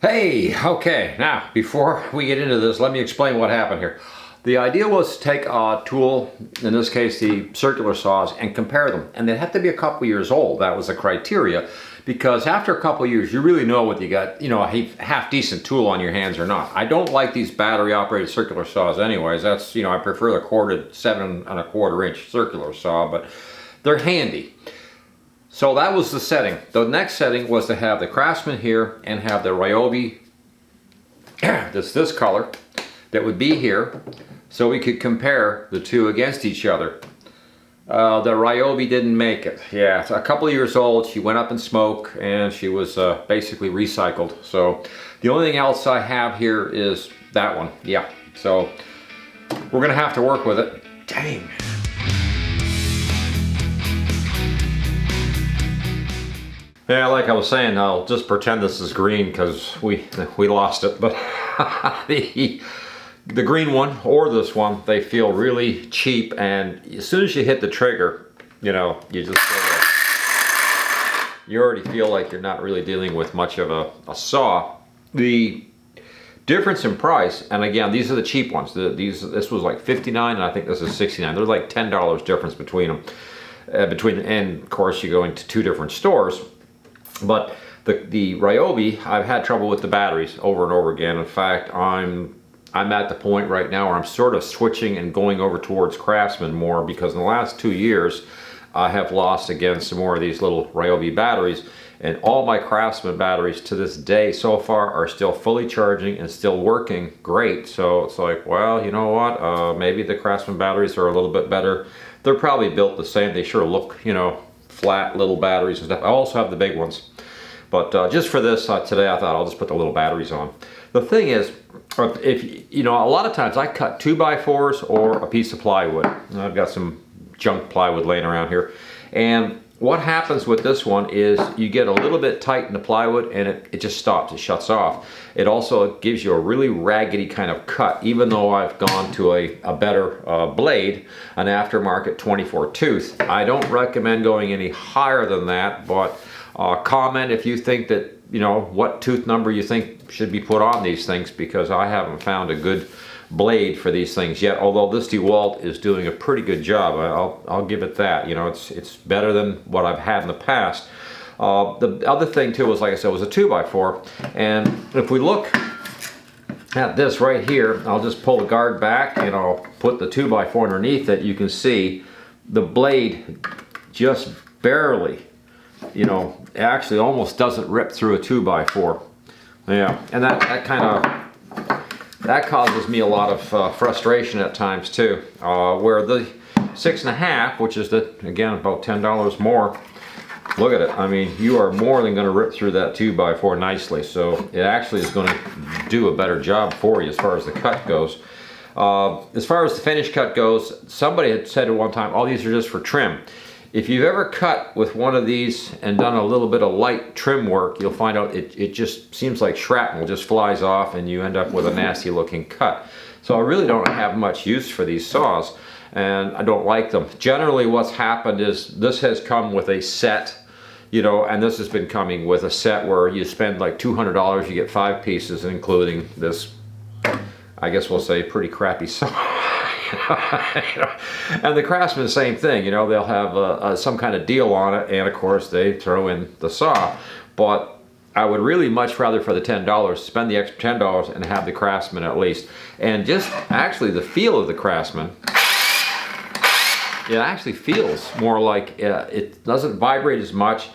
Hey, okay, now before we get into this, let me explain what happened here. The idea was to take a tool, in this case the circular saws, and compare them. And they have to be a couple years old. That was the criteria, because after a couple years you really know what you got, you know, a half decent tool on your hands or not. I don't like these battery operated circular saws anyways. That's, you know, I prefer the corded 7¼ inch circular saw, but they're handy. So that was the setting. The next setting was to have the Craftsman here and have the Ryobi, this color, that would be here, so we could compare the two against each other. The Ryobi didn't make it. Yeah, it's a couple of years old. She went up in smoke and she was basically recycled. So the only thing else I have here is that one. Yeah, so we're gonna have to work with it. Dang. Yeah, like I was saying, I'll just pretend this is green because we lost it. But the green one or this one, they feel really cheap, and as soon as you hit the trigger, you know, you just you already feel like you're not really dealing with much of a saw. The difference in price, and again, these are the cheap ones. This was like $59, and I think this is $69. There's like $10 difference between them. And of course, you go into two different stores. But the Ryobi, I've had trouble with the batteries over and over again. In fact, I'm at the point right now where I'm sort of switching and going over towards Craftsman more, because in the last 2 years I have lost against some more of these little Ryobi batteries, and all my Craftsman batteries to this day so far are still fully charging and still working great. So it's like, well, you know what, maybe the Craftsman batteries are a little bit better. They're probably built the same. They sure look, you know, flat little batteries and stuff. I also have the big ones, but just for this today I thought I'll just put the little batteries on. The thing is, if you know, a lot of times I cut 2x4s or a piece of plywood. I've got some junk plywood laying around here, and what happens with this one is you get a little bit tight in the plywood and it just stops, it shuts off. It also gives you a really raggedy kind of cut, even though I've gone to a better blade, an aftermarket 24 tooth. I don't recommend going any higher than that, but comment if you think that, you know, what tooth number you think should be put on these things, because I haven't found a good blade for these things yet, although this DeWalt is doing a pretty good job. I'll give it that. You know, it's better than what I've had in the past. The other thing too was, like I said, was a 2x4, and if we look at this right here, I'll just pull the guard back and I'll put the 2x4 underneath it. You can see the blade just barely, you know, actually almost doesn't rip through a 2x4. Yeah, and that kind of, that causes me a lot of frustration at times too. Where the 6½, which is again about $10 more, look at it. I mean, you are more than going to rip through that 2x4 nicely. So it actually is going to do a better job for you as far as the cut goes. As far as the finish cut goes, somebody had said at one time, "Oh, these are just for trim." If you've ever cut with one of these and done a little bit of light trim work, you'll find out it just seems like shrapnel just flies off and you end up with a nasty looking cut. So I really don't have much use for these saws, and I don't like them. Generally what's happened is this has come with a set, you know, and this has been coming with a set where you spend like $200, you get 5 pieces, including this, I guess we'll say, pretty crappy saw. And the Craftsman, same thing, you know, they'll have some kind of deal on it, and of course they throw in the saw. But I would really much rather, for the $10, spend the extra $10 and have the Craftsman at least. And just actually the feel of the Craftsman, it actually feels more like, it doesn't vibrate as much,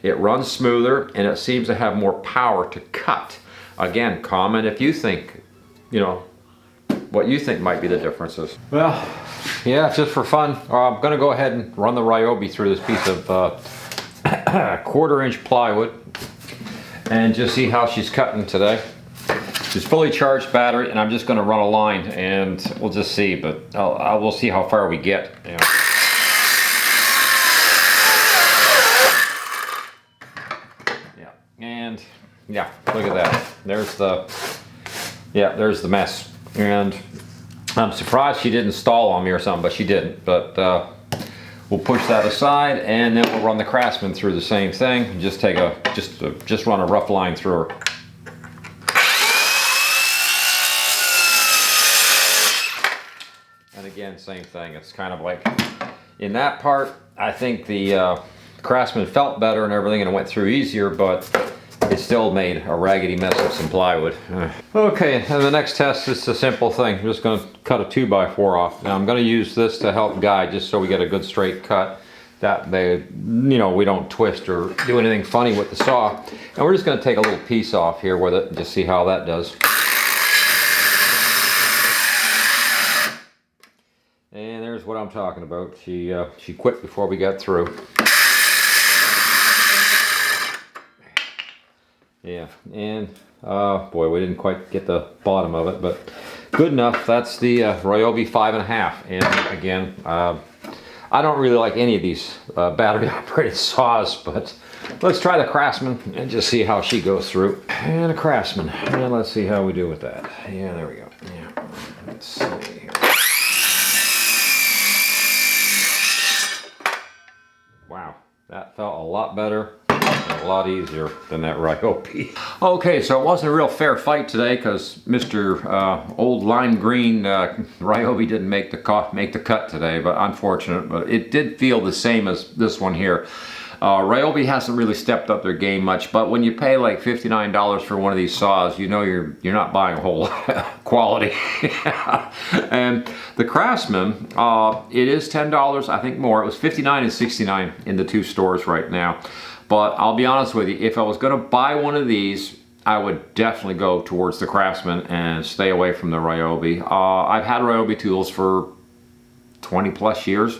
it runs smoother, and it seems to have more power to cut. Again, comment if you think, you know, what you think might be the differences. Well, yeah, just for fun, I'm gonna go ahead and run the Ryobi through this piece of 1/4 inch plywood and just see how she's cutting today. She's fully charged battery, and I'm just gonna run a line and we'll just see, but we'll see how far we get. You know. Yeah, and yeah, look at that. There's the mess. And I'm surprised she didn't stall on me or something, but she didn't. But we'll push that aside, and then we'll run the Craftsman through the same thing. Just take just run a rough line through her. again, same thing. It's kind of like, in that part, I think the Craftsman felt better and everything, and it went through easier, but it still made a raggedy mess of some plywood. Okay, and the next test is a simple thing. I'm just going to cut a 2x4 off. Now I'm going to use this to help guide, just so we get a good straight cut. That they, you know, we don't twist or do anything funny with the saw. And we're just going to take a little piece off here with it and just see how that does. And there's what I'm talking about. She quit before we got through. Yeah, and boy, we didn't quite get the bottom of it, but good enough. That's the Ryobi 5.5. And again, I don't really like any of these battery operated saws, but let's try the Craftsman and just see how she goes through. And a Craftsman, and let's see how we do with that. Yeah, there we go. Yeah, let's see here. Wow, that felt a lot better. A lot easier than that Ryobi. Okay, so it wasn't a real fair fight today because Mr. Old Lime Green Ryobi didn't make the cut today, but unfortunate. But it did feel the same as this one here. Ryobi hasn't really stepped up their game much, but when you pay like $59 for one of these saws, you know you're not buying a whole quality. And the Craftsman, it is $10, I think more. It was $59 and $69 in the two stores right now. But I'll be honest with you, if I was going to buy one of these, I would definitely go towards the Craftsman and stay away from the Ryobi. I've had Ryobi tools for 20 plus years,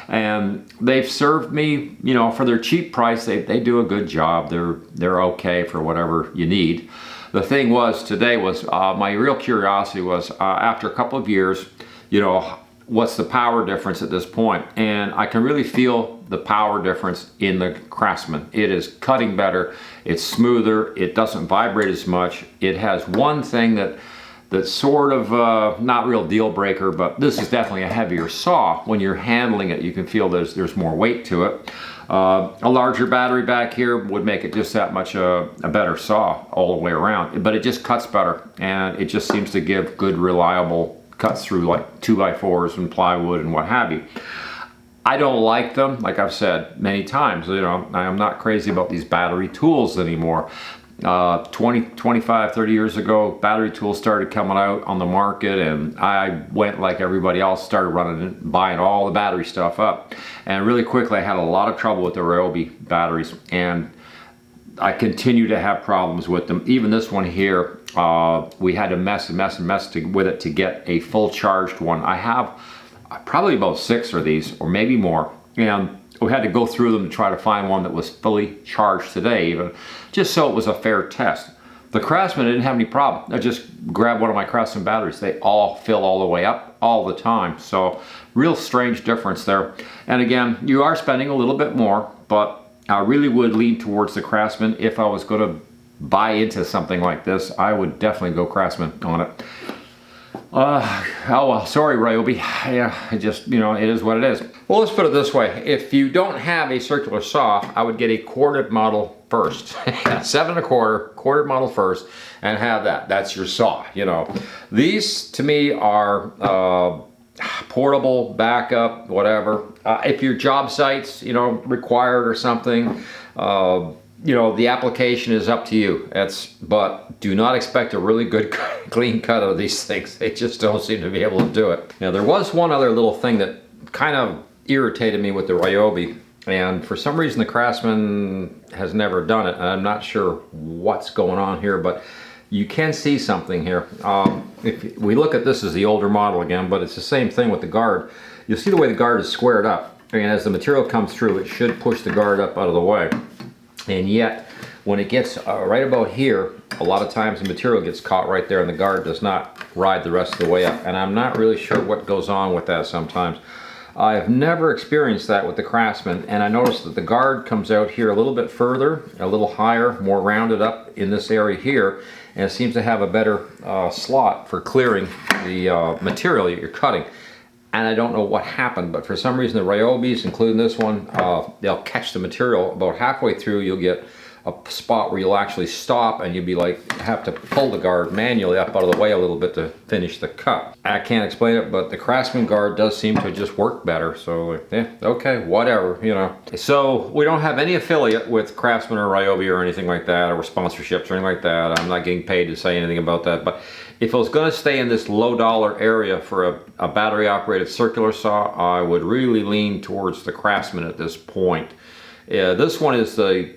and they've served me, you know, for their cheap price. They do a good job. They're okay for whatever you need. The thing was, today was, my real curiosity was, after a couple of years, you know, what's the power difference at this point? And I can really feel the power difference in the Craftsman. It is cutting better, it's smoother, it doesn't vibrate as much. It has one thing that's sort of not real deal breaker, but this is definitely a heavier saw. When you're handling it, you can feel there's more weight to it. A larger battery back here would make it just that much a better saw all the way around, but it just cuts better, and it just seems to give good, reliable cuts through like 2x4s and plywood and what have you. I don't like them, like I've said many times. You know, I'm not crazy about these battery tools anymore. 25, 30 years ago, battery tools started coming out on the market, and I went like everybody else, started buying all the battery stuff up. And really quickly, I had a lot of trouble with the Ryobi batteries, and I continue to have problems with them. Even this one here, we had to mess with it to get a full charged one. I have probably about 6 of these, or maybe more, and we had to go through them to try to find one that was fully charged today, even, just so it was a fair test. The Craftsman didn't have any problem. I just grabbed one of my Craftsman batteries. They all fill all the way up all the time. So real strange difference there. And again, you are spending a little bit more, but I really would lean towards the Craftsman. If I was going to buy into something like this, I would definitely go Craftsman on it. Oh well, sorry Ryobi. Yeah, it just, you know, it is what it is. Well, let's put it this way. If you don't have a circular saw, I would get a corded model first. 7 1/4, corded model first, and have that. That's your saw, you know. These, to me, are portable, backup, whatever. If your job site's, you know, required or something, you know, the application is up to you. But do not expect a really good clean cut of these things. They just don't seem to be able to do it. Now, there was one other little thing that kind of irritated me with the Ryobi, and for some reason the Craftsman has never done it, and I'm not sure what's going on here, but you can see something here. If we look at this as the older model again, but it's the same thing with the guard. You'll see the way the guard is squared up, and as the material comes through, it should push the guard up out of the way. And yet, when it gets right about here, a lot of times the material gets caught right there and the guard does not ride the rest of the way up. And I'm not really sure what goes on with that sometimes. I've never experienced that with the Craftsman, and I noticed that the guard comes out here a little bit further, a little higher, more rounded up in this area here, and it seems to have a better slot for clearing the material that you're cutting. And I don't know what happened, but for some reason the Ryobis, including this one, they'll catch the material about halfway through. You'll get a spot where you'll actually stop and you'd be like, have to pull the guard manually up out of the way a little bit to finish the cut. I can't explain it, but the Craftsman guard does seem to just work better. So like, yeah, okay, whatever, you know. So we don't have any affiliate with Craftsman or Ryobi or anything like that, or sponsorships or anything like that. I'm not getting paid to say anything about that, but if it was gonna stay in this low dollar area for a battery operated circular saw, I would really lean towards the Craftsman at this point. This one is the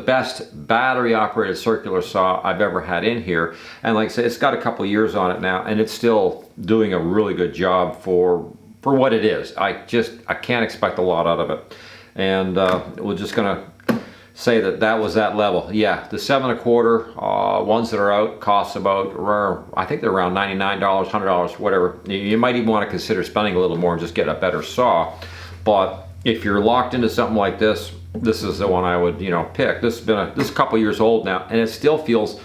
best battery operated circular saw I've ever had in here, and like I said, it's got a couple years on it now and it's still doing a really good job for what it is. I can't expect a lot out of it, and we're just gonna say that was that level. Yeah, the 7 1/4 ones that are out cost about, I think they're around $99, $100, whatever. You might even want to consider spending a little more and just get a better saw. But if you're locked into something like this, this is the one I would, you know, pick. This has been this is a couple years old now, and it still feels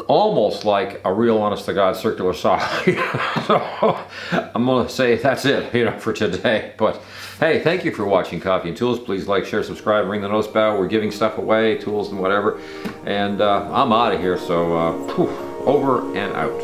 almost like a real honest to God circular saw. So I'm gonna say that's it, you know, for today. But hey, thank you for watching Coffee and Tools. Please like, share, subscribe, ring the notice bell. We're giving stuff away, tools and whatever. And I'm out of here. So over and out.